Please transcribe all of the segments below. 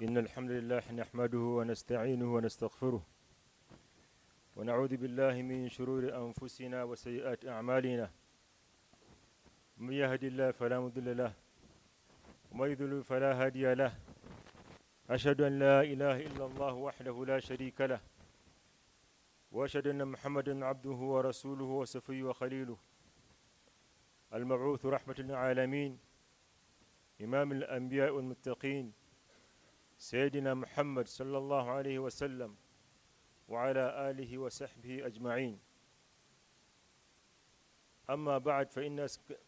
إن الحمد لله نحمده ونستعينه ونستغفره ونعوذ بالله من شرور أنفسنا وسيئات أعمالنا. من يهد الله فلا مضل له ومن يضلل فلا هادي له. أشهد أن لا إله إلا الله وحده لا شريك له وأشهد أن محمدا عبده ورسوله وصفيه وخليله المبعوث رحمة للعالمين إمام الأنبياء والمتقين سيدنا محمد صلى الله عليه وسلم وعلى آله وصحبه أجمعين. أما بعد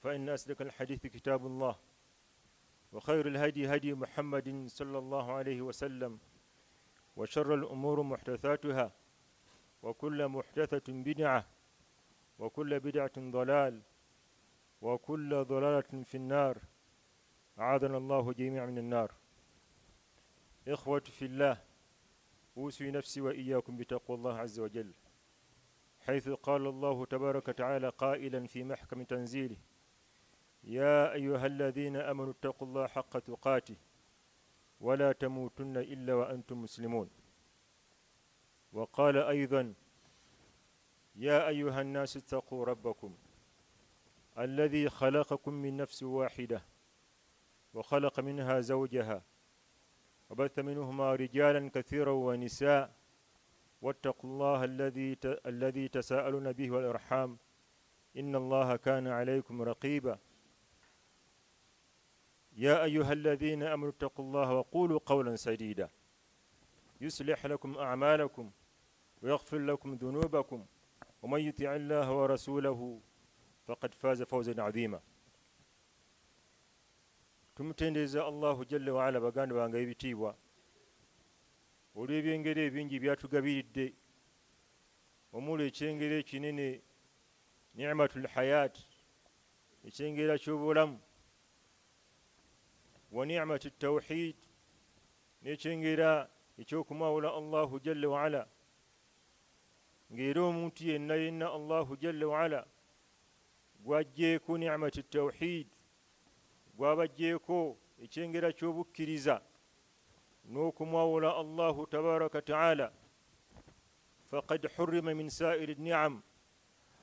فإن أصدق الحديث كتاب الله وخير الهدي هدي محمد صلى الله عليه وسلم وشر الأمور محدثاتها وكل محدثة بدعة وكل بدعة ضلال وكل ضلالة في النار. أعاذنا الله جميعا من النار. إخوة في الله، أوصي نفسي وإياكم بتقوى الله عز وجل، حيث قال الله تبارك وتعالى قائلا في محكم تنزيله: يا أيها الذين آمنوا اتقوا الله حق تقاته ولا تموتن إلا وأنتم مسلمون. وقال أيضا: يا أيها الناس اتقوا ربكم الذي خلقكم من نفس واحدة وخلق منها زوجها وبث منهما رجالا كثيرا ونساء واتقوا الله الذي تساءلون به والأرحام إن الله كان عليكم رقيبا. يا أيها الذين آمنوا اتقوا الله وقولوا قولا سديدا يصلح لكم أعمالكم ويغفر لكم ذنوبكم ومن يطع الله ورسوله فقد فاز فوزا عظيما. Tumutendeza Allahu Jalla wa Ala baganda bange ebitiibwa olw'ebyengeri ebingi byatugabiridde omuli ekyengera ekinene ni'matul hayat, ekyengera ky'obulamu, wa ni'matut tawhid, n'ekyengera ekyokumawula Allahu Jalla wa Ala, ng'era omuntu yenna Allahu Jalla wa Ala gw'aggyeeko ni'matut tawhid, gwabaggyeko ekyengera ky'obukkiriza n'okumwawula Allahu tabaraka ta'ala, faqad hurrima min sa'iri ni'am,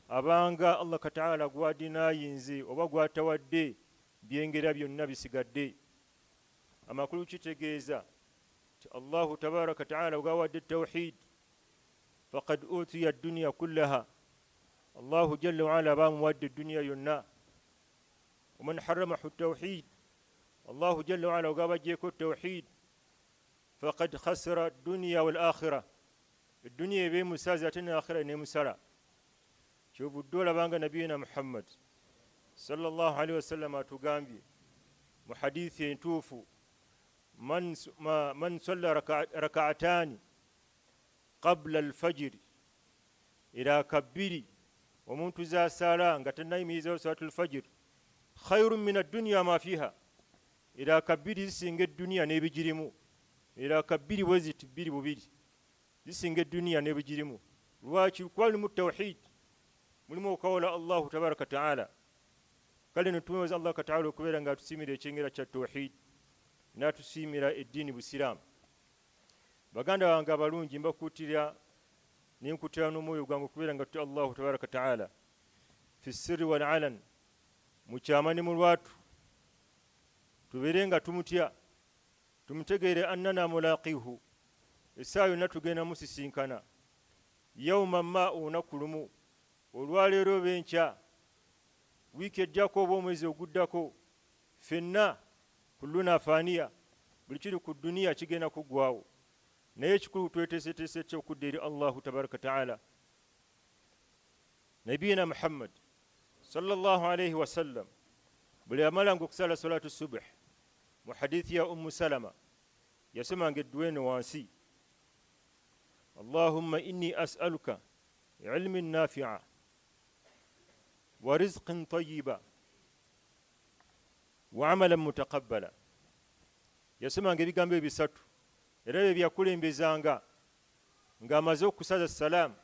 abanga Allah ta'ala gwadinaayinze oba gwatawadde byengera byonna bisigadde. Amakulu kitegeeza ti Allahu tabaraka ta'ala bwawadde tawhid faqad utiya dunya kullaha, Allahu jalla wa ala bamuwadde dunya yonna. ومن حرمه التوحيد الله جل وعلا وقابجيكو التوحيد فقد خسر الدنيا والآخرة. الدنيا بمسازة الآخرة نمسرة. شوفوا الدولة بانغ نبينا محمد صلى الله عليه وسلم تقامبي محديث ينتوفوا من صلى ركعتان قبل الفجر إلى كبيري ومن تزا سالان قتنايم يزاو صلاة الفجر خير من الدنيا ما فيها. إلى كبير زسنج الدنيا نبيجريمو، إلى كبير وزت بير ببير زسنج الدنيا نبيجريمو. الواجب كل متوحيد ملمو قول الله تبارك وتعالى قال نتومز الله تعالى كبيرا قال تسمير يشنجر التوحيد نا تسمير الدين بالسلام. baganda wange abalungi mbakutira ninkutira n'omwoyo gwange kubera nga tuti Allahu tabaraka ta'ala fi sirri wal alan, mukyama ne mu lwatu, tubeere nga tumutya, tumutegeere annana mulaqihu, essaawa yonna tugenda musisinkana, yawman ma, olunaku lumu, olwaleero oba enkya, wiiki ejjako oba omwezi oguddako, ffenna kulluna faaniya, buli kiri ku duniya kigenda kuggwaawo, naye ekikulu tweteeseteese ky'okudda eri Allahu tabaraka ta'ala. Nabiyina Muhammad sallallahu alayhi wa sallam buli amalanga okusala salatu subh, mu hadithi ya Ummu Salama yasomanga edduwa eno wansi: Allahumma inni as'aluka ilmin nafi'a wa rizqin tayyiba wa amalan mutaqabbala. Yasomanga ebigambo ebisatu era bye byakulembezanga ng'amaze okusaza salaamu.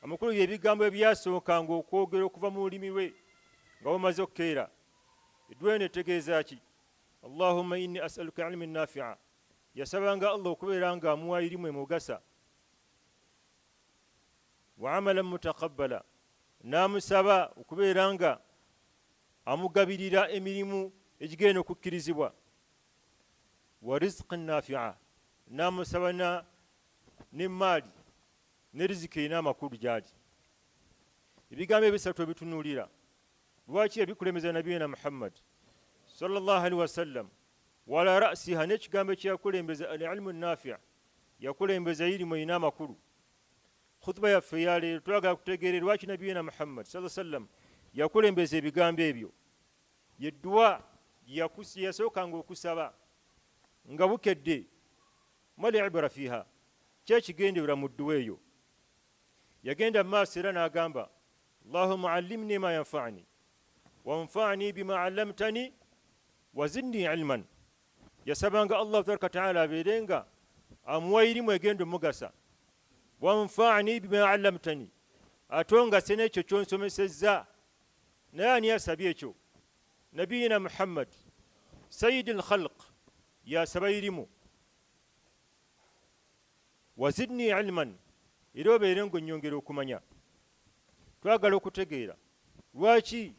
Amakulu y'ebigambo ebyasookanga okwogera okuva mu lulimi lwe nga wamaze okukeera. Edduwa eno etegeeza ki? Allahumma inni as'aluka ilmin nafi'a, yasabanga Allah okubeera nga amuwa irimu emugasa. Wa amalan mutaqabbala, n'amusaba okubeera nga amugabirira emirimu egigenda okukkirizibwa. Wa rizqan nafi'a, n'amusaba n'emmaali ne riziki erina amakulu gyali. Ebigambo ebisatu ebitunuulira lwaki yabikulembeza nabiyina Muhammad sallallahu alaihi wasallam. Wala ra'siha, n'ekigambo ekyakulembeza al-ilmu nafi', yakulembeza irimu erina amakulu. Khutba yaffe ya leero twagala kutegeera lwaki nabiyina Muhammad sallallahu alaihi wasallam yakulembeza ebigambo ebyo. Yedduwa yasookanga okusaba nga bukedde. Mali ibra fiha, kyekigendera mu dduwa eyo. Yagenda maaso era n'agamba Allahumma allimni ma yanfa'ni wanfa'ni bima 'allamtani wazidni ilman. Yasabanga Allah tabaraka ta'ala abeerenga amuwa irimu egenda omugasa. Wanfa'ni bima 'allamtani, atongase n'ekyo kyonsomesezza. Naye ani yasabye ekyo? Nabiyina Muhammad sayyidul khalq yasaba irimu. Wazidni ilman, era obeere ng'onnyongera okumanya. Twagala okutegeera lwaki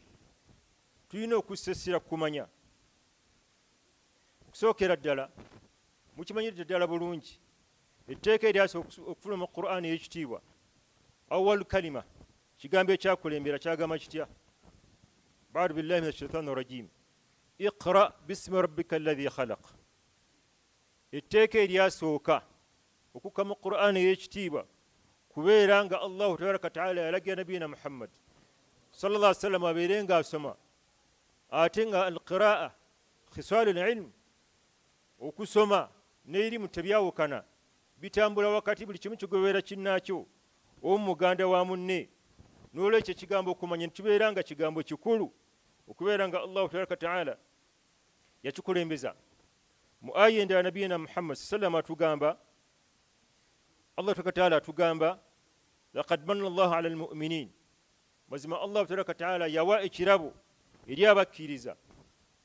tulina okussessira kumanya. Okusookera ddala mukimanyiridde ddala bulungi etteeka eryasa okufuna mu Qur'ani ey'ekitiibwa. Awwal kalima, kigambo ekyakulembera kyagamba kitya? Ba'du billahi minash shaitani rajim, iqra bismi rabbika alladhi khalaq. Etteeka eryasooka okukka mu Qur'ani ey'ekitiibwa kubeera nga Allahu tabaraka ta'ala yalagira nabiyina Muhammad sallallahu alaihi wasallam abeere nga asoma. Ate nga al-qira'a khisaalul ilm, okusoma n'erimu tebyawukana, bitambula wakati, buli kimu kigoberera kinnaakyo, omu muganda wa munne. N'olwekyo ekigambo okumanya nekibeera nga kigambo kikulu okubeera nga Allahu tabaraka ta'ala yakikulembeza. Mu aya endala nabiyina Muhammad sallallahu alaihi wasallam atugamba, Allah tabaraka ta'ala atugamba laqad manna Allahu 'ala al-mu'minin, mazima Allah tabaraka ta'ala yawa ekirabo eri abakkiriza.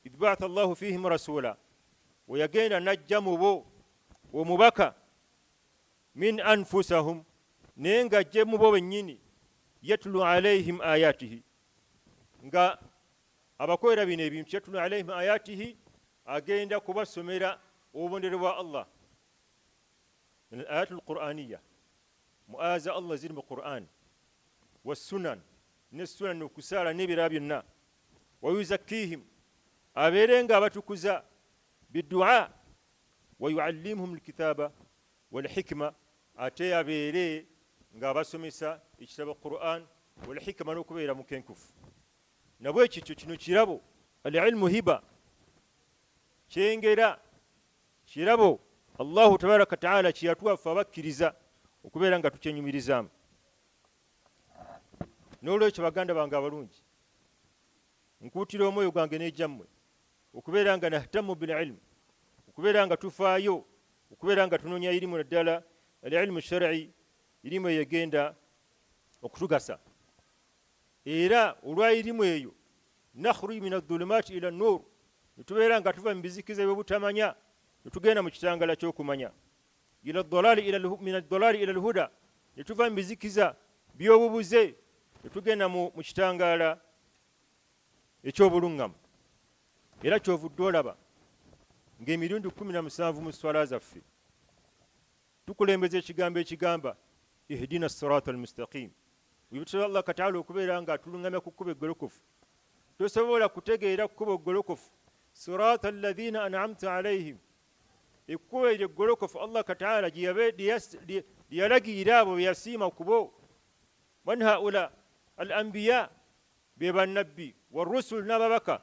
Idh ba'atha Allahu fihim rasula, we yagenda najja mu bo omubaka min anfusahum, naye nga ajje mu bo bennyini, yatlu alaihim ayatihi, nga abakolera bino ebintu. Yatlu alaihim ayatihi, agenda kubasomera obubonero bwa Allah. من الآيات القرآنية مؤازة الله زين بالقرآن والسنن نسنن وكسارة نبي بينا ويزكيهم أبيرين قابتكزا بالدعاء ويعلمهم الكتابة والحكمة. أتي أبيري قابسمسا اجتبى القرآن والحكمة نكبيرا مكنكف نبويتش تشنو العلم هبة شينجرا شربو Allahu tabaraka ta'ala kiyatuwaffe abakkiriza okubeera nga tukyenyumirizaamu. N'olwekyo baganda bange abalungi, nkuutira omwoyo gwange n'ejjammwe okubeera nga nahtamu bil ilmu, okubeera nga tufaayo, okubeera nga tunoonya irimu naddala al-ilmu shar'i, irimu eyegenda okutugasa. Era olwa irimu eyo nakhruju min adh-dhulumaati ila an-nur, netubeera nga tuva mu bizikiza by'obutamanya netugenda mu kitangala ky'okumanya. Min ad-dhalali ila al-huda, netuva mu bizikiza by'obubuze netugenda mu kitangala eky'obuluŋŋamu. Era kyovudde olaba ng'emirundi 17 mu swala zaffe tukulembeza ekigambo ekigamba ihdina sirata al-mustaqim. Wibutira Allah kataala okubeera nga atuluŋŋamya ku kkubo eggolokofu. Tosobola kutegeera kkubo eggolokofu sirata alladhina an'amta alaihim, ekkubo eryo eggolokofu Allah kataala gye yalagira abo be yasiima kubo. Man haula al-anbiya, be bannabbi, warusul n'ababaka,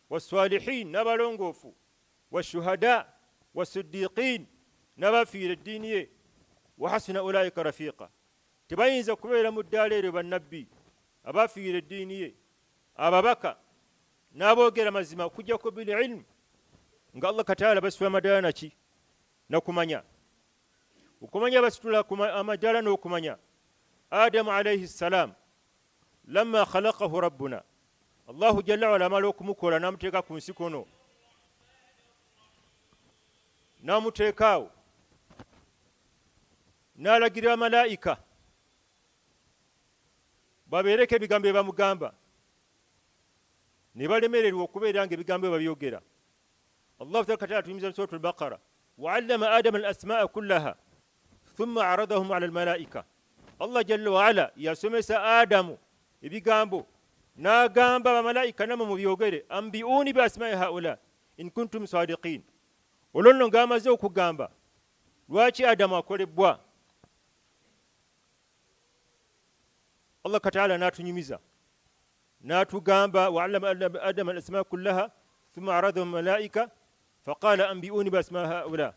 wasalihin n'abalongoofu, washuhada wasiddiqin n'abafiira eddiini ye, wa hasuna ulaika rafiqa. Tebayinza kubeera mu ddaala eryo bannabbi, abafiira eddiini ye, ababaka n'aboogera mazima okuggyako bil ilmu, nga Allah kataala basitula amadaala naki? Nakumanya. Okumanya basitula amadaala n'okumanya. Adamu alayhi salam lamma khalaqahu rabbuna, Allahu jalla wala amala okumukola n'amuteeka ku nsi kono, n'amuteekaawo n'alagira abamalayika babeereko ebigambo bye bamugamba ne balemererwa okubeera nga ebigambo bye babyogera. allahu taala tuyimiza mu suratu al-baqara waallama adama al asmaa kullaha thumma aradahum ala almalaika. allah jalla waala yasomesa adamu ebigambo n'agamba abamalayika namwe mubyogere ambiuni bi asmai haula in kuntum sadiqin. olwo nno ng'amaze okugamba lwaki adamu akolebwa, allah kataala n'atunyumiza n'atugamba waallama adama al asmaa kullaha thumma aradahum malaika faqala ambiuni bi asmai haula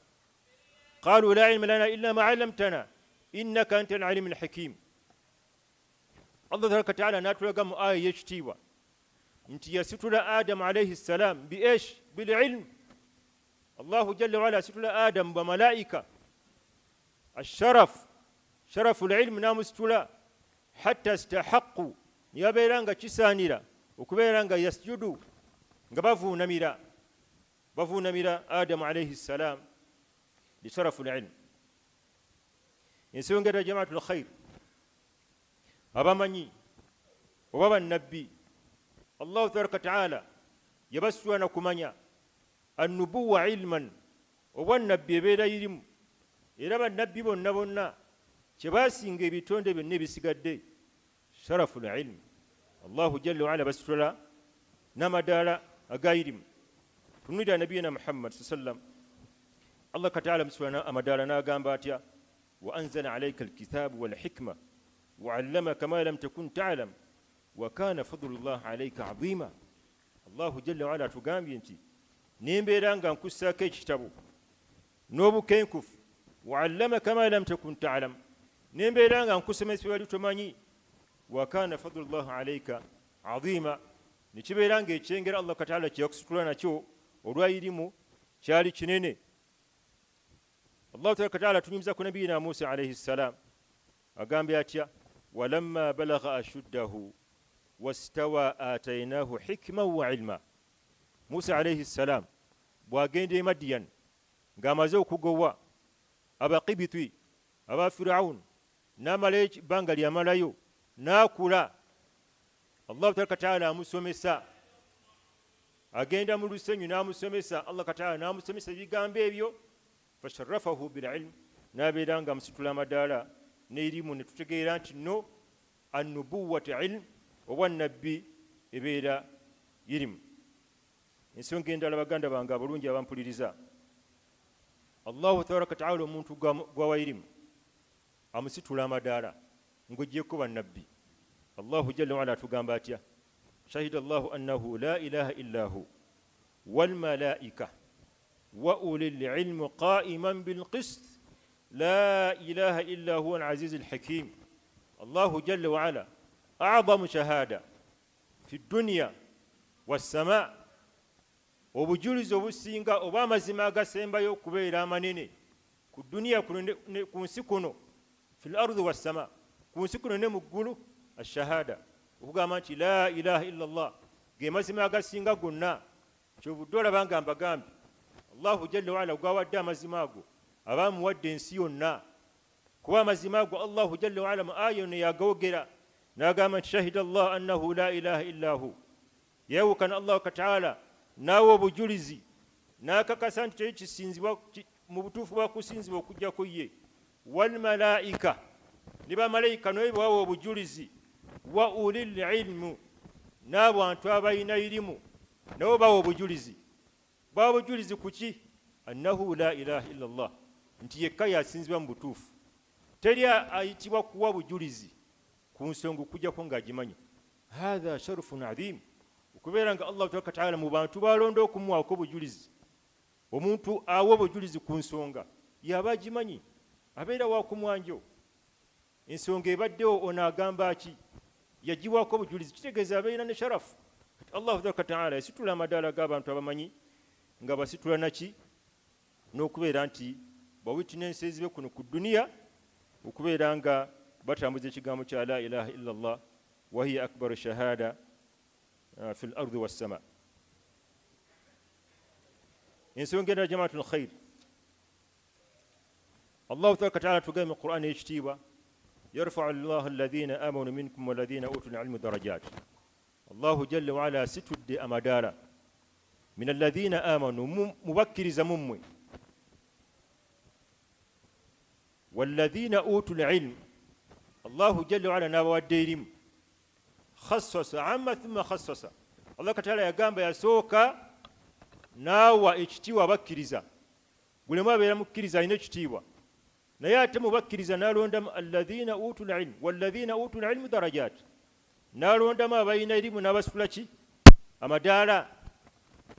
qalu la ilma lana illa ma allamtana innaka anta al-alim al-hakim. allah tabaraka taala n'atulaga mu aya y'ekitiibwa nti yasitula adamu alayhi ssalam biesh bililm. allahu jalla waala asitula adamu bamalaika sharafu lilmu n'amusitula hatta stahaqu niyabeera nga kisaanira okubeera nga yasjudu nga bavuunamira adamu alayhi ssalam lisharafu lilmu. ensonga era jamaatu lkhair abamanyi oba bannabbi allahu tabaraka taala yabasitula na kumanya annubuwa ilman, obwannabbi ebeera irimu, era bannabbi bonna bonna kyebasinga ebitonde byonna ebisigadde sharafu lilmu. allahu jalla waala basitula n'amadaala agayirimu. tunulira nabiyina muhammad sallam, allah kataala musitula amadaala n'agamba atya وأنزل عليك الكتاب والحكمة وعلمك ما لم تكن تعلم وكان فضل الله عليك عظيما. الله جل وعلا تugambye nti nembeera nga nkussaako ekitabo n'obukenkufu وعلمك ما لم تكن تعلم, nembeera nga nkusomesa wali tomanyi وكان فضل الله عليك عظيما, nekibeera nga ekyengera allah kataala kyeyakusitula nakyo olwayirimu kyali kinene. allahu tabaraka taala atunyumiza ku nabiyina musa alayhi ssalam agambye atya walamma balagha ashuddahu wastawa atainahu hikman wa ilma. musa alayhi ssalam bwagenda e madiyan ng'amaze okugowa abaqibiti aba firawuni n'amala ebbanga lyamalayo n'akula, allahu tabaraka taala amusomesa, agenda mu lusenyu n'amusomesa, allah kataala n'amusomesa ebigambo ebyo fasharafahu bililm, n'abeera nga amusitula amadaala n'erimu, ne tutegeera nti no annubuwata ilm, obwannabbi ebeera irimu. ensonga endala baganda bange abalungi abampuliriza, allahu tabaraka taala omuntu gwawa irimu amusitula amadaala ng'oggyeko bannabbi. allahu jalla waala atugamba atya shahida allahu annahu la ilaha illa hu walmalaika وأولي العلم قائما بالقسط لا إله إلا هو العزيز الحكيم. الله جل وعلا أعظم شهادة في الدنيا والسماء, obujulizi obusinga oba amazima agasembayo okubeera amanene ku duniya ku nsi kuno, fi lardi wassama, ku nsi kuno ne mu ggulu, ashahada okugamba nti la ilaha illa llah ge mazima agasinga gonna. kyovudde olaba nga mbagambye allahu jalla waala gwawadde amazima ago abamuwadde ensi yonna, kuba amazima ago allahu jalla waala mu aya yonna yagawogera n'agamba nti shahida allah annahu la ilaha illa hu, yewukana allahu kataala naawe obujulizi n'akakasa nti teri kisinzibwa mu butuufu bwa kusinzibwa okujjako ye, walmalaika ne bamalayika naye bawa obujulizi, wa ulil ilmu n'abantu abalina irimu nabo bawa obujulizi. bawa obujulizi kuki? annahu la ilaha illa llah, nti yekka yasinzibwa mu butuufu, teri ayitibwa kuwa bujulizi ku nsonga okujjako ng'agimanyi. hatha sharufun adhim, okubeera nga allahu tabaraka taala mu bantu balonda okumuwaako obujulizi, omuntu awa obujulizi ku nsonga yaba agimanyi, abeera wakumwanjo. ensonga ebaddewo ono agamba ki? yagiwaako obujulizi, kitegeeza abeera ne sharafu. allahu tabaraka taala yasitula amadaala g'abantu abamanyi nga basitula naki? n'okubeera nti bawitnesses be kuno ku duniya, okubeera nga batambuza ekigambo kya la ilaha illa llah wahiya akbaru shahada fi lardi wassama. ensonga endala jamaatul khair allahu taala tugambe mu qur'ani ekitiibwa yarfau llahu alladhina amanu minkum walladhina utul ilmu darajat. allahu jalla waala asitudde amadaala min alladhina amanu mubakkiriza mummwe walladhina utul ilmu allahu jalla waala n'abawadde erimu khassasa amma thumma khassasa. allah kataala yagamba yasooka naawa ekitiibwa abakkiriza, buli mwe abeera mukkiriza alina ekitiibwa, naye ate mubakkiriza n'alondamu alladhina utul ilmu walladhina utul ilmu darajat, n'alondamu abalina erimu n'abasitula ki amadaala.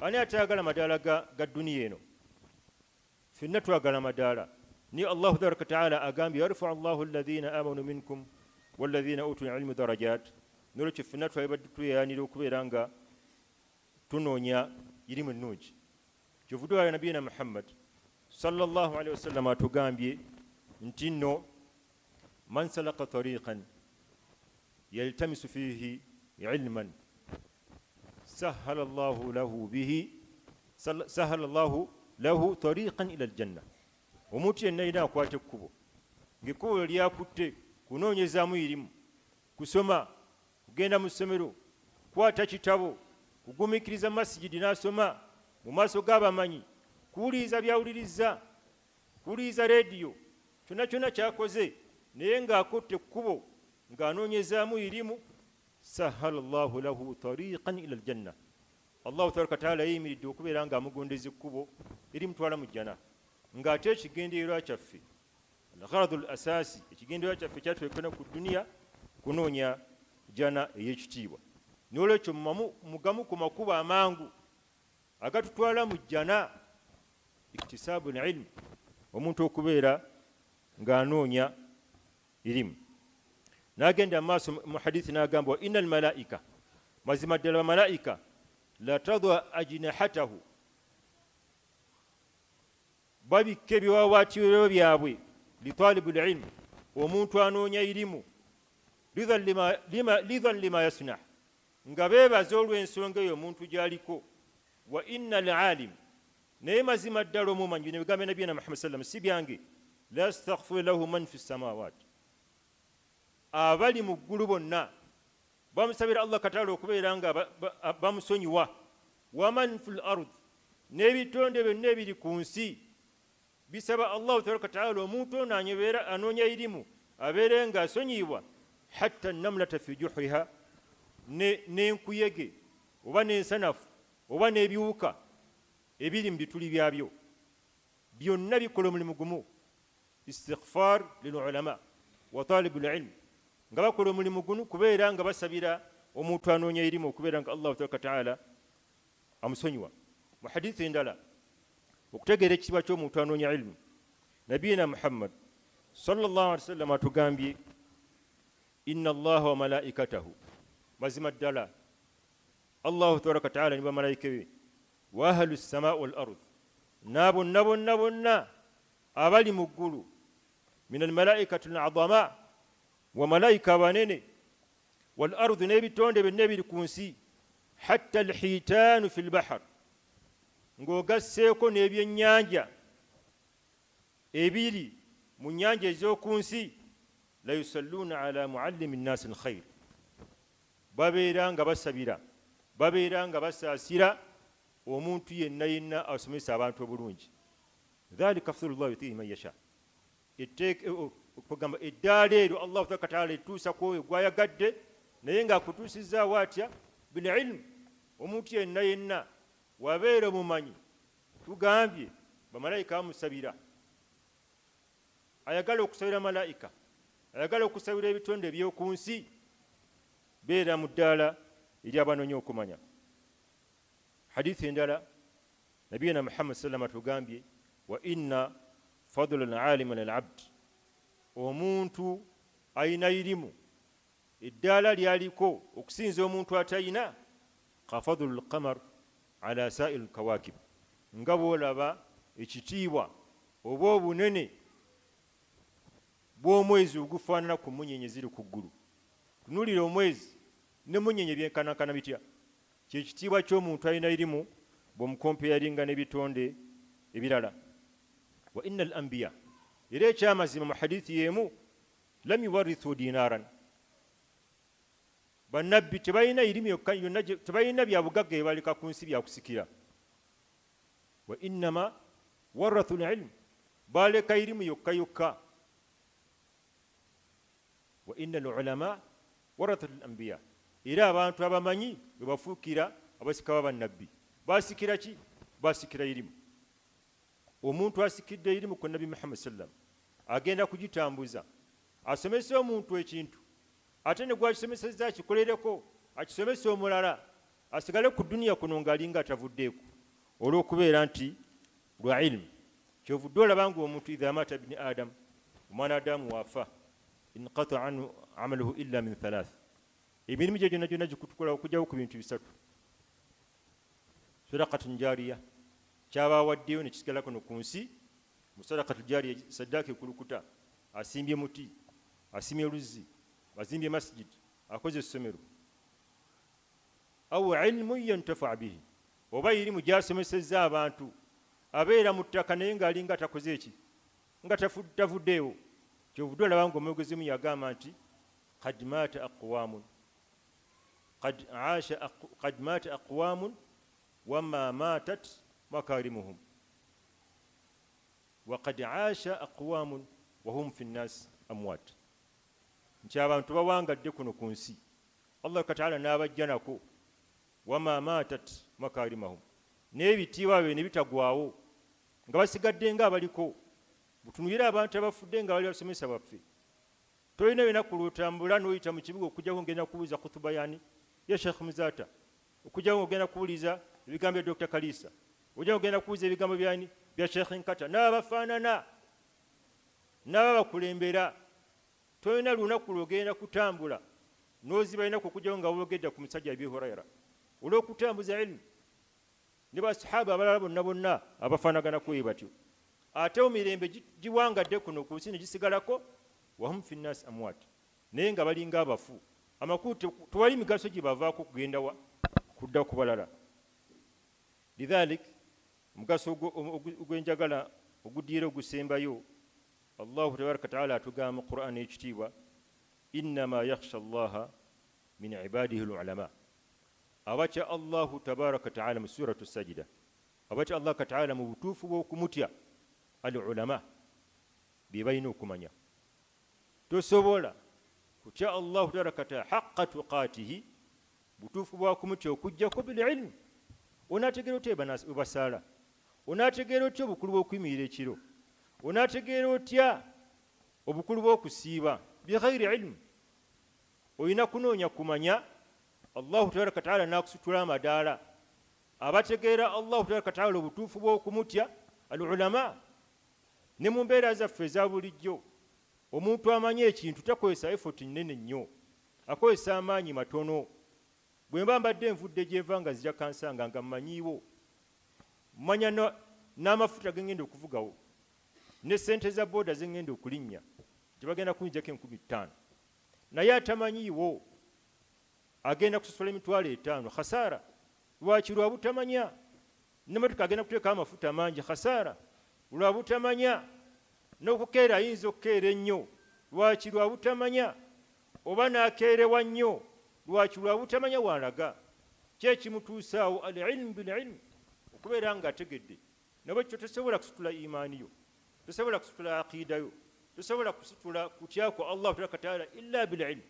ani atayagala amadaala ga duniya eno? ffenna twagala amadaala. ni allahu tabaraka taala agambye yarfau llahu alladhina amanu minkum walladhina utul ilmu darajat. nolwekyo ffenna twalibadde tweyanira okubeera nga tunoonya irimu ennungi. kyovudde wala nabiyina muhammad sallallahu alaihi wasallam atugambye nti nno man salaka tariqan yaltamisu fihi ilman sahala llahu lahu tariqan ila aljanna. omuntu yenna alina akwata ekkubo, ngaekkubo lyakutte kunoonyezaamu irimu, kusoma, kugenda mu ssomero, kukwata kitabo, kugumiikiriza masijidi n'asoma mu maaso g'abamanyi, kuwuliriza byawuliriza, kuwuliriza rediyo, kyonna kyonna kyakoze naye ng'akotte ekkubo ng'anoonyezaamu irimu, sahala llahu lahu tariqan ila aljanna. allahu tabaraka taala yeyimiridde okubeera ng'amugondeza ekkubo erimutwala mu jjana. ng'ate ekigendererwa kyaffe algharadu al asasi, ekigendererwa kyaffe kyatwekana ku duniya kunoonya jana ey'ekitiibwa. n'olwekyo mugamu ku makubo amangu agatutwala mu jjana iktisaabu ilmu, omuntu okubeera ng'anoonya irimu. n'agenda mu maaso mu hadithi n'agamba wa inna almalaika, mazima ddala bamalaika la tadwa ajnahatahu, babikka ebiwawaatiro byabwe litalibu lilmu, omuntu anoonya irimu, lidhan lima yasnah, nga beebaza olw'ensonga eyo omuntu gy'aliko. wa inna alalim, naye mazima ddala omumanyi, bino bigambo nabiyina muhammad sallam si byange, la yastaghfiru lahu man fi samawati, abali mu ggulu bonna bamusabira allah kataala okubeera nga bamusonyiwa, waman fi lard, n'ebitonde byonna ebiri ku nsi bisaba allahu tabaraka taala omuntu ono anoonya irimu abeere nga asonyiyibwa. hatta namlata fi juhriha, n'enkuyege oba n'ensanafu oba n'ebiwuka ebiri mu bituli byabyo byonna bikola omulimu gumu, istighfar lilulama wa talibu lilmu, nga bakola omulimu gumu kubeera nga basabira omuntu anoonya irimu okubeera nga allahu tabaraka taala amusonyiwa. mu hadithi endala okutegeera ekitiibwa ky'omuntu anoonya ilimu, nabiyina muhammad sallallahu alaihi wasallam atugambye inna allaha wa malaikatahu, mazima ddala allahu tabaraka taala ni bamalayika be, wa ahlu ssamaa wal ard, n'abonna bonna bonna abali mu ggulu, min almalaikati alazama, wa malayika abanene, wal ard, n'ebitonde byonna ebiri ku nsi, hatta alhitaanu fi lbahar, ng'ogasseeko n'ebyennyanja ebiri mu nnyanja ez'oku nsi, la yusalluuna ala muallimi nnaasi alkhair, babeera nga basabira, babeera nga basaasira omuntu yenna yenna asomesa abantu obulungi. dhalika fadlullah yutiihi man yasha, kugamba eddaala eryo allahu tabaraka taala etuusa ku oyo gwayagadde, naye ng'akutuusizaawo atya? bililmu. omuntu yenna yenna wabeera omumanyi, tugambye bamalayika bamusabira, ayagala okusabira malayika, ayagala okusabira ebitonde eby'oku nsi, beera mu ddaala ery'abanoonya okumanya. hadithi endala nabiyina muhammad sallama tugambye wa inna fadla alalimi ala alabd, omuntu ayina irimu eddaala lyaliko okusinza omuntu atayina, ka fadlu alqamar ala sairi alkawakib, nga bw'olaba ekitiibwa oba obunene bw'omwezi ogufaanana ku munyenye ziri ku ggulu. tunulira omwezi ne munyenye byenkanakana bitya? kyekitiibwa ky'omuntu alina irimu bw'omukompeyaringa n'ebitonde ebirala. wa inna al anbiya, era ekyamazima mu hadithi yemu lam yuwarithu dinaran bannabbi tebalina irimu yokka yonna tebalina byabugagga byebaleka ku nsi byakusikira wa innama warathu lilmu baleka irimu yokka yokka wa inna lulama warathu lanbiya era abantu abamanyi bwe bafuukira abasika b'abannabbi basikira ki basikira irimu omuntu asikidde irimu ku nabi Muhammad sallam agenda kugitambuza asomesa omuntu ekintu ate ne gwakisomesezza akikolereko akisomesa omulala asigale ku duniya kuno ng'alinga atavuddeeko olw'okubeera nti lwa ilimu kyovudde olaba nga omuntu idha mata bni adamu omwana adamu waafa inqata anhu amaluhu illa min thalath emirimu gye gyonna gyonna gikutukola okujjawo ku bintu bisatu sadaqatun jariya kyabawaddeyo ne kisigala kuno ku nsi mu sadaqatu jariya saddaaka ekulukuta asimbye muti asimye luzzi azimbye masjid akoze essomero aw ilmu yantafa bihi oba irimu gyasomesezza abantu abeera mu ttaka naye ng'alinga takoze eki nga tavuddeewo kyovudde olaba nga omwogezi mu yagamba nti qad maata aqwamun wama maatat makarimuhum wa qad aasha aqwamun wahum fi nnasi amwat nti abantu bawangadde kuno ku nsi allah kataala n'abajja nako wama maatat makarimahum n'ebitiibwa bye ne bitagwawo nga basigadde nga abaliko butunuyira abantu abafudde nga bali basomesa baffe tolina byenaku lwotambula n'oyita mu kibuga okujjako ngenda kubuuliza khutuba yani ya Sheikh Muzata okujjako ngenda kubuuliza ebigambo bya Dr. Kalisa ojja ngenda kubuuliza ebigambo byani bya Sheikh Nkata n'abafaanana n'ababakulembera tolina lunaku lwogenda kutambula n'oziba inaku okujjako nga boogedda ku musajja Abi Hurayra olw'okutambuza ilimu ne basahaba abalala bonna abafaanagana kwe batyo ate emirembe giwangadde kuno ku nsi ne gisigalako wahum fi nnasi amwat naye nga balinga abafu amakulu tewali migaso gye bavaako kugenda wa kudda ku balala lidhalik omugaso ogwenjagala oguddiira ogusembayo allahu tabaraka wataala atugamba mu qur'ani ekitiibwa innama yakhsha allaha min ibadihi lulama abatya allahu tabaraka wataala mu suratu sajida abatya allah kataala mu butuufu bw'okumutya alulama bye balina okumanya tosobola kutya allahu tabaraka wataala haqqa tuqaatihi butuufu bwakumutya okujjako bililmu onaategeera otya webasaala onaategeera otya obukulu bw'okuyimirira ekiro onaategeera otya obukulu bw'okusiiba bighayri ilmu olina kunoonya kumanya allahu tabaraka wataala n'akusitula amadaala abategeera allahu tabaraka wataala obutuufu bw'okumutya alulama ne mu mbeera zaffe eza bulijjo omuntu amanye ekintu takozesa effort nnene nnyo akozesa amaanyi matono bwe mba mbadde envudde gyeva nga zija kansanga nga mmanyiiwo mmanya n'amafuta ge ngenda okuvugawo ne sente za booda ze ngenda okulinnya gyebagenda kunjjako 50,000 naye atamanyiiwo agenda kusosola emitwalo 5 khasaara lwaki lwa butamanya n'emmotoka agenda kuteekawo amafuta mangi khasaara lwa butamanya n'okukeera ayinza okukeera ennyo lwaki lwa butamanya oba n'akeerewa nnyo lwaki lwa butamanya walaga kyekimutuusaawo alilmu bililmu okubeera nga ategedde nabwekyo tosobola kusitula imaaniyo tosobola kusitula aqiidayo tosobola kusitula kutyako allahu tabaraka wataala illa bililmu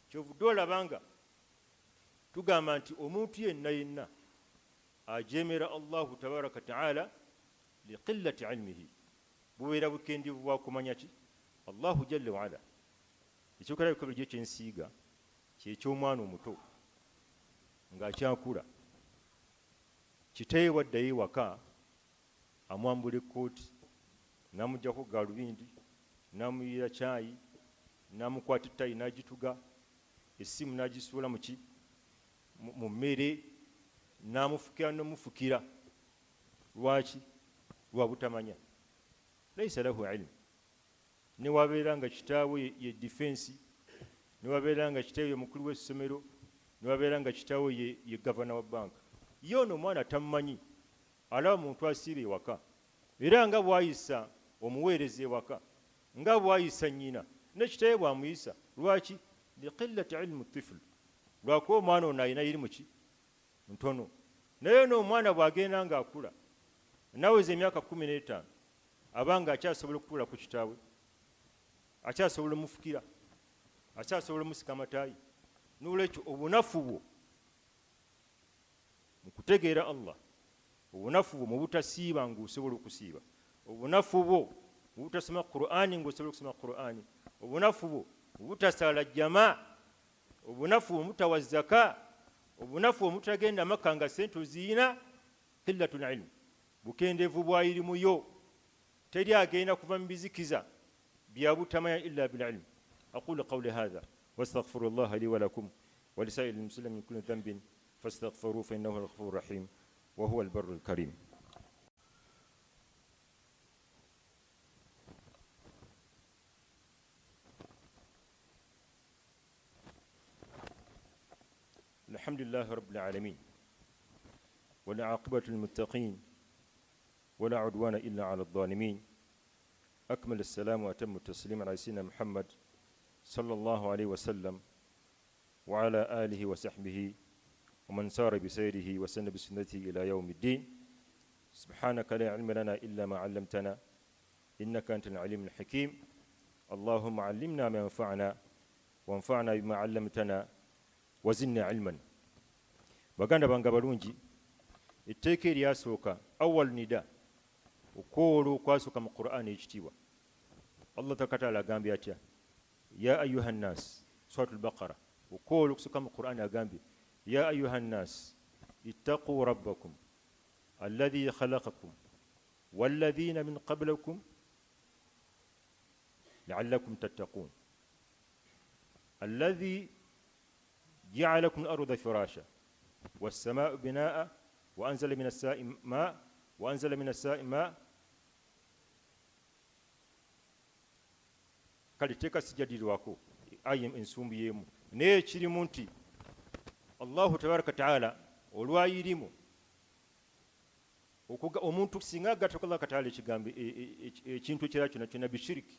kyovudde olabanga tugamba nti omuntu yenna yenna ajeemera allahu tabaraka wataala liqillati ilmihi bubeera bukendeevu bwakumanya ki allahu jalla waala ekyokulabika bulijjo kyensiiga kyekyomwana omuto ng'akyakula kitaye waddayo ewaka amwambula ekkooti n'amuggyako gaalubindi n'amuyira caayi n'amukwata ettayi n'agituga essimu n'agisuula mu mmere n'amufukira n'omufukira lwaki lwa butamanya laisa lahu ilmu newabeera nga kitaawe ye defensi newabeera nga kitaawe ye mukulu w'essomero newabeera nga kitaawe ye gavana wa banka ye ono omwana tamumanyi alaba muntu asiiba ewaka era nga bw'ayisa omuweereza ewaka nga bwayisa nnyina nekitaye bwamuyisa. Lwaki? liqillati ilmu tiful, lwakuba omwana ono alina irimu ki ntono. Naye n'omwana bw'agenda ng'akula naweza emyaka 15 abanga akyasobola okutuula ku kitaawe, akyasobola omufukira, akyasobola omusika amataayi. N'olwekyo obunafu bwo mu kutegeera Allah, obunafu bwo mu butasiiba ng'osobola okusiiba, obunafu bwo mu butasoma Qur'ani ng'osobola okusoma Qur'ani, obunafu bwo mu butasala jama, obunafu bwo mu butawa zaka, obunafu bwo mu butagenda maka nga sente oziina. Qillatul ilm, bukendeevu bwa irimu yo. Teri agenda kuva mu bizikiza bya butamanya illa bil ilm. aqulu qawli hadha wastaghfirullaha li wa lakum wa lisaa'iril muslimin min kulli dhanbin fastaghfiruhu fa innahu al-ghafurur rahim wa huwa al-barrul karim. الحمد لله رب العالمين والعاقبة للمتقين ولا عدوان إلا على الظالمين. أكمل السلام وأتم التسليم على سيدنا محمد صلى الله عليه وسلم وعلى آله وصحبه ومن سار بسيره وسن بسنته إلى يوم الدين. سبحانك لا علم لنا إلا ما علمتنا إنك أنت العليم الحكيم. اللهم علمنا ما ينفعنا وانفعنا بما علمتنا wazidna ilman. Baganda bange balungi, etteeka eryasooka awal nida okwola okwasooka mu Qur'ani ekitiibwa. Allah takataala agambye atya? ya ayuha nnas, suratul Baqara, okwola okusooka mu Qur'ani agambye ya ayuha nnas ittaquu rabbakum alladhi khalaqakum walladhina min qablakum la'allakum tattaqun alladhi جعلكم الأرض فراشا والسماء بناء وأنزل من السماء ماء kale teeka sijjadirwako aya ensumbi yemu naye ekirimu nti Allahu tabaraka taala olwayirimu omuntu singa agatta ku Allah kataala ekigambo ekintu ekirala kyonna kyonna bishiriki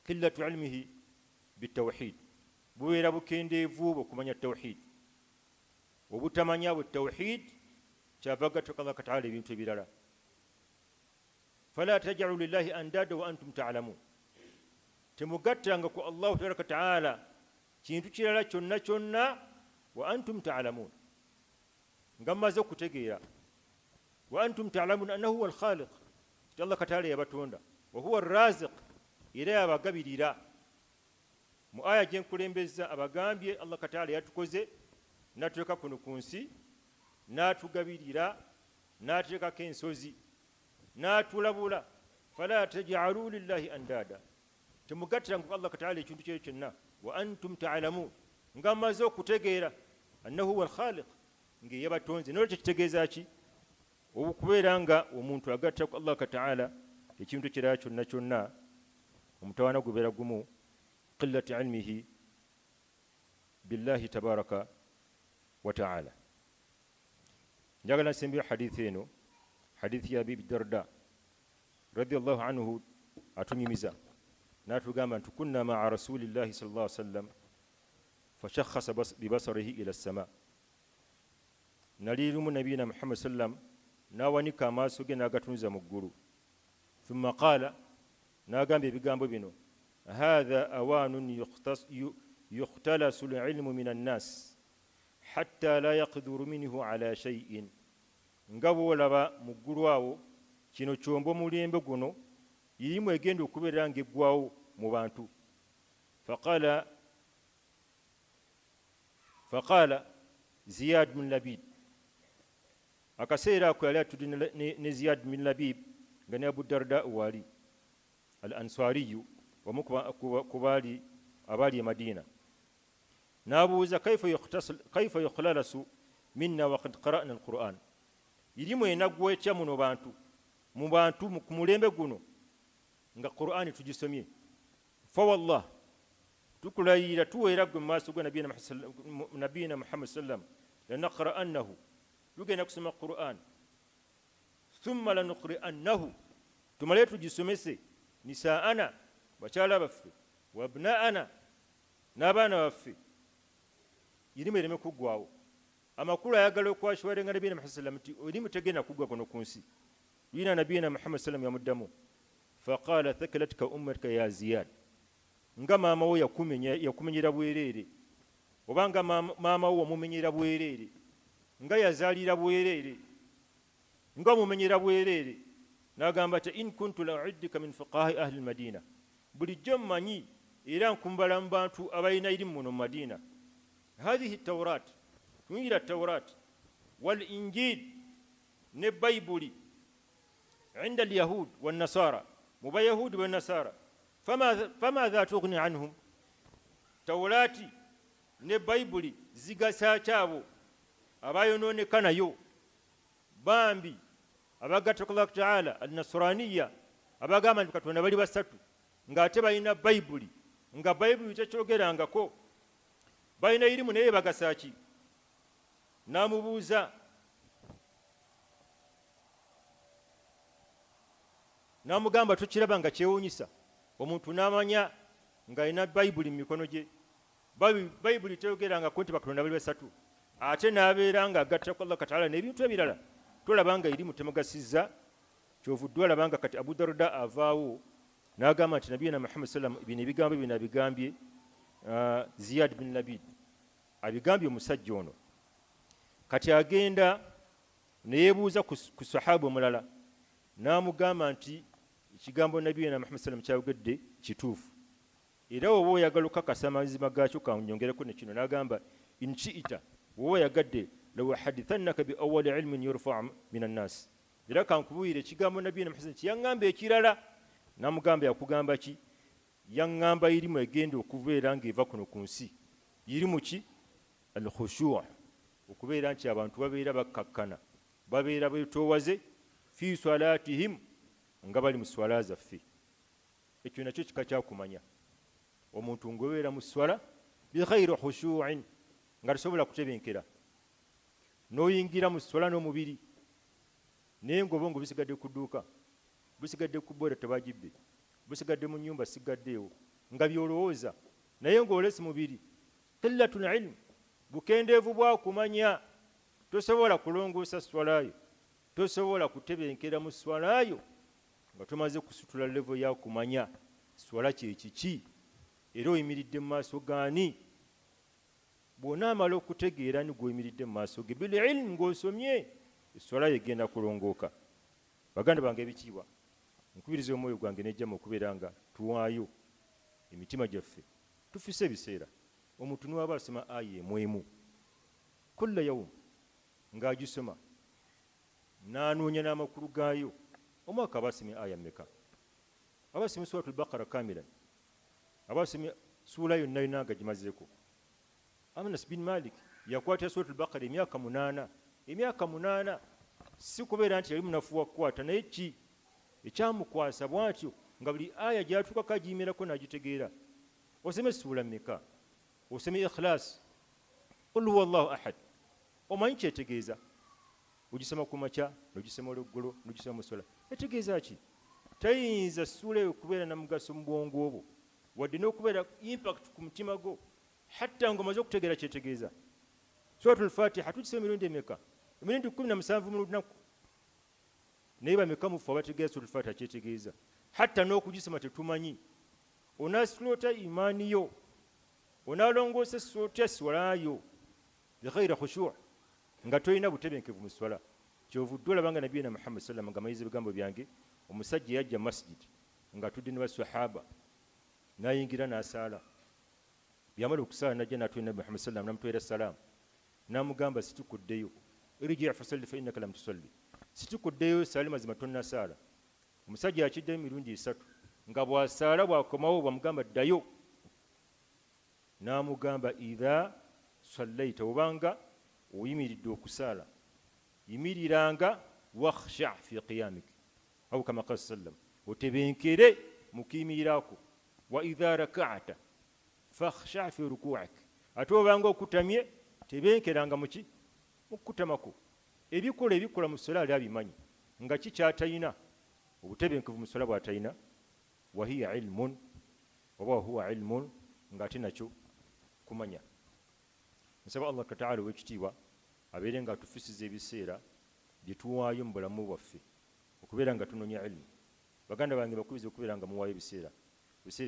qillatu ilmihi bitawhid, bubeera bukendeevu bwe okumanya tawhid. Obutamanya bwe tawhid kyava agatta ku Allah kataala ebintu ebirala. Fala taj'alu lillahi andada wa antum ta'lamun, temugattanga ku Allahu tabaraka taala kintu kirala kyonna kyonna wa antum ta'lamun, nga mmaze okutegeera wa antum ta'lamun annahu huwa al-khaliq, ti Allah kataala yabatonda, wa huwa ar-raziq, era yabagabirira. Mu aya gyenkulembeza abagambye Allah kataala yatukoze n'atuteeka kuno ku nsi, n'atugabirira, n'ateekako ensozi, n'atulabula. Fala taj'alu lillahi andada, temugattiranga ku Allah kataala ekintu kye kyonna wa antum ta'lamun, nga mmaze okutegeera annahu huwa al-khaliq, nga yabatonze. N'olwekyo kitegeeza ki? Okubeera nga omuntu agatta ku Allah kataala ekintu kirala kyonna kyonna, omutawaana gubeera gumu, qillati ilmihi billahi tabaraka wa ta'ala. Njagala nsembera hadithi eno, hadithi ya Abi Darda radiyallahu anhu atunyumiza n'atugamba nti kunna ma'a rasulillahi sallallahu alaihi wasallam fashakhasa bibasarihi ila as-sama, nali lumu nabiyina Muhammad sallam n'awanika amaaso ge n'agatunza mu ggulu. Thumma qaala, n'agamba ebigambo bino, hadha awanun yukhtalasu al-ilmu min an-nas hatta la yaqduru minhu ala shay'in. Nga bw'olaba mu ggulu awo, kino kyombo mulembe guno irimu egenda okubeera ng'eggwawo mu bantu. Faqala Ziyad bin Labid, akaseera ako yali atudde ne Ziyad bin Labid nga ne Abu Darda waali al-Ansariyu, wamu ku baali abaali e Madina. N'abuuza kaifa yukhlalasu minna waqad qara'na al-Qur'an, irimu enaggwa etya muno mu bantu ku mulembe guno nga Qur'ani tugisomye. Fa wallah, tukulayira tuweera gwe mu maaso ga nabiyina Muhammad sallam, lanaqra'annahu, tugenda kusoma Qur'an, thumma lanuqri'annahu, tumale tugisomese, nisaana bakyala baffe wabnaana n'abaana baffe irimu ereme kuggwawo amakulu ayagala okwashwarenga nabiyina Muhammad sallam nti erimu tegenda kuggwa kuno ku nsi lina nabiyina Muhammad sallam yamuddamu faqala thakalatka ummatka ya Ziyad nga maama wo yakumenyera bwereere obanga maama wo wamumenyera bwereere nga yazaalira bwereere nga omumenyera bwereere n'agamba ti in kuntu la'uddika min fuqahi ahli al-Madina bulijjo mmanyi era nkumbala mu bantu abalina irimu muno mu Madina هذه التوراة تنجيل التوراة والإنجيل نبايبولي عند اليهود والنصارى مبا يهود والنصارى فماذا تغني عنهم توراتي نبايبولي زيغاسا چابو abayonone kanayo bambi abagatta Allah Ta'ala an-Nasraniyya abagamba nti Katonda bali basatu ng'ate balina bayibuli nga bayibuli tekyogerangako balina irimu naye bagasaki namubuuza namugamba tukiraba nga kyewunyisa omuntu n'amanya nga alina bayibuli mu mikono gye bayibuli teyogerangako nti Bakatonda bali basatu ate n'abeera nga agatta ku Allah Ta'ala n'ebintu ebirala tolaba nga irimu temugasizza kyovuddwa olaba nga kati Abu Darda avaawo n'agamba nti nabiyina Muhammad sallam bino ebigambo bino abigambye Ziyad bin Labid abigambye omusajja ono kati agenda neyebuuza ku sahaba omulala n'amugamba nti ekigambo nabiyina Muhammad sallam kyayogedde kituufu era oba oyagala okukakasa amazima gaakyo kanyongereko nekino n'agamba inchiita wowe yagadde law hadithannaka bi awwali ilmin yurfa min an-nas era kankubuyire ekigambo nabiyina Muhammad kiyangamba ekirala namugamba yakugamba ki yangamba irimu egenda okubeera ng'eva kuno ku nsi irimu ki al-khushu' okubeera nti abantu babeera bakkakkana babeera beetoowaze fi salatihim nga bali mu swala zaffe ekyo nakyo kika kyakumanya omuntu ng'obeera mu swala bi ghayri khushu'in nga tosobola kutebenkera n'oyingira mu swala n'omubiri naye ng'obongo bisigadde ku dduuka busigadde ku bboda tebagibbe busigadde mu nnyumba sigaddeewo nga byolowooza naye ng'olesi mubiri qillatul ilm bukendeevu bwa kumanya tosobola kulongoosa swalayo tosobola kutebenkera mu swalayo nga tomaze kusitula levo ya kumanya swala kyekiki era oyimiridde mu maaso gaani bw'onaamala okutegeera ni gw'oyimiridde mu maaso ge bil ilm ng'osomye eswala egenda kulongooka baganda bange ebitiibwa nkubiriza omwoyo gwange nejjamu okubeera nga tuwaayo emitima gyaffe tufise ebiseera omuntu niwaba asoma aya emwemu kulla yawum ng'agisoma n'anoonya n'amakulu gaayo omwaka aba asomye aya mmeka aba asomye suratul Baqara kamilan aba asomye suula yonna yonna ngagimazeeko Anas bin Malik yakwata suratul Baqara emyaka 8 si kubeera nti yali munafu wa kukwata naye ki ekyamukwasa bwatyo nga buli aya gyatuukako agiyimirako n'agitegeera osome suula mmeka osome Ikhlas qul huwa Allahu ahad omanyi kyetegeeza ogisoma ku makya n'ogisoma olweggulo n'ogisoma mu swala etegeeza ki tayinza suula eyo okubeera na mugaso mu bwongo obwo wadde n'okubeera impact ku mutima gwo hatta ng'omaze okutegeera kyetegeeza suratul Fatiha tugisoma emirundi emeka emirundi 17 mu lunaku naye bameka mufu abategeeza suratul Fatiha kyetegeeza hatta n'okugisoma tetumanyi onaasitulota imaani yo onaalongoosa sotya swalayo bighayri khushu' nga tolina butebenkevu mu swala kyovuddwa olabanga nabiyina Muhammad sallam nga mayize ebigambo byange omusajja yajja masjid nga tudde ne basahaba n'ayingira n'asaala byamala okusaala najja n'atwera nabi Muhammad sallam namutwera salaamu n'amugamba situkuddeyo irji' fasalli fa innaka lam tusalli situkuddeyo saali mazima tonnasaala omusajja yakiddayo emirundi 3 nga bw'asaala bw'akomawo bw'amugamba ddayo n'amugamba idha sallaita obanga oyimiridde okusaala yimiriranga wakhsha fi qiyamik aw kama qala sallam otebenkere mukiyimirako wa idha raka'ata fakhsha fi ruku'ik ate obanga okutamye tebenkeranga muki mukutamako ebikola mu swala ali abimanyi nga kikyatayina obutebenkevu mu swala bw'atayina wahiya ilmun oba huwa ilmun ng'ate nakyo kumanya. Nsaba Allah taala ow'ekitiibwa abeere nga atufisiza ebiseera bye tuwaayo mu bulamu bwaffe okubeera nga tunonya ilmu. Baganda bange bakubiriza okubeera nga muwaayo ebiseera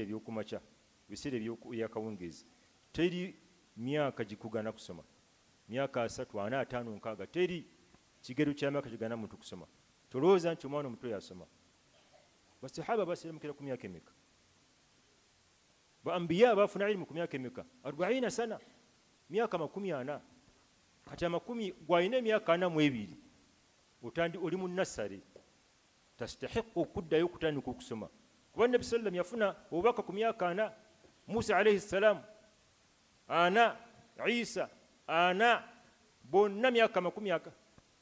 ebyokumakya, ebiseera ebyakawungeezi. Teri myaka gikugaana kusoma, myaka 3, 4, 5, 6, teri kigero kya myaka kigaana muntu kusoma. Tolowooza nti omwana omuto yasoma. Basahaba baseremukira ku myaka emeka? Baambiya baafuna ilimu ku myaka emeka? 40 sana, myaka 40. Kati amakumi gwalina emyaka 42 oli mu nasale, tastahiqu okuddayo okutandika okusoma. Kuba Nabi sallam yafuna obubaka ku myaka 4, Musa alayhi salam 4, Isa 4, bonna myaka 40.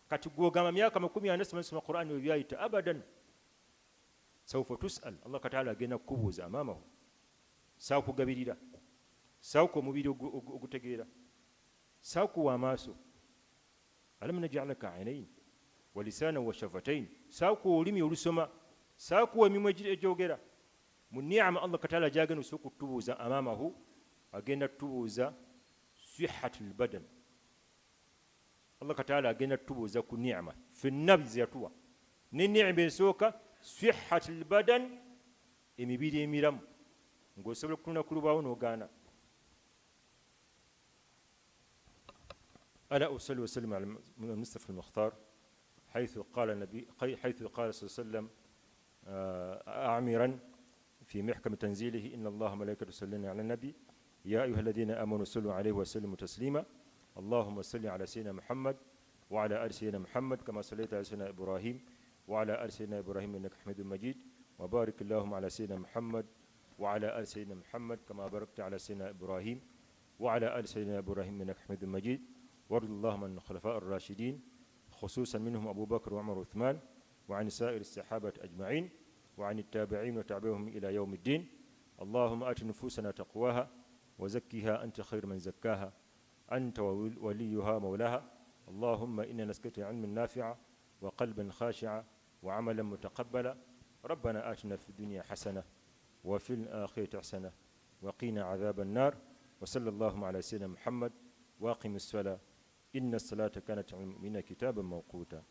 Kati gwogamba myaka 40 soma Qur'ani we byayita abadan. Sawfa tus'al, Allah kataala agenda kukubuuza amaamahu. Saakugabirira, saako omubiri ogutegeera, saakuwa amaaso. Alam naj'alaka aynayn wa lisaanan wa shafatayn, saakuwa olulimi olusoma, saakuwa emimwa egyogera. Mu ni'ama Allah kataala gyagenda osooka okutubuuza amaamahu, agenda tubuuza sihhatul badan. Allah kataala agenda tubuuza ku ni'ama ffenna ze yatuwa. Ne ni'ima esooka sihhatul badan, emibiri emiramu, ng'osobola okutunula ku lubaawo n'ogaana. ألا أصلي وسلم على المصطفى المختار حيث قال صلى الله عليه وسلم أعمرا في محكم تنزيله إن الله ملائكته يصلون على النبي يا أيها الذين آمنوا صلوا عليه وسلموا تسليما اللهم صل على سيدنا محمد وعلى آل سيدنا محمد كما صليت على سيدنا إبراهيم وعلى آل سيدنا إبراهيم إنك حميد مجيد وبارك اللهم على سيدنا محمد وعلى آل سيدنا محمد كما باركت على سيدنا إبراهيم وعلى آل سيدنا إبراهيم إنك حميد مجيد وارض اللهم عن الخلفاء الراشدين خصوصا منهم أبو بكر وعمر وعثمان وعن سائر الصحابة أجمعين وعن التابعين وتابعهم إلى يوم الدين. اللهم آت نفوسنا تقواها وزكها أنت خير من زكاها أنت وليها مولاها. اللهم إنا نسألك علما نافعا وقلبا خاشعا وعملا متقبلا. ربنا آتنا في الدنيا حسنة وفي الآخرة حسنة وقنا عذاب النار. وصلى اللهم على سيدنا محمد واقم الصلاة إن الصلاة كانت على المؤمنين كتابا موقوتا.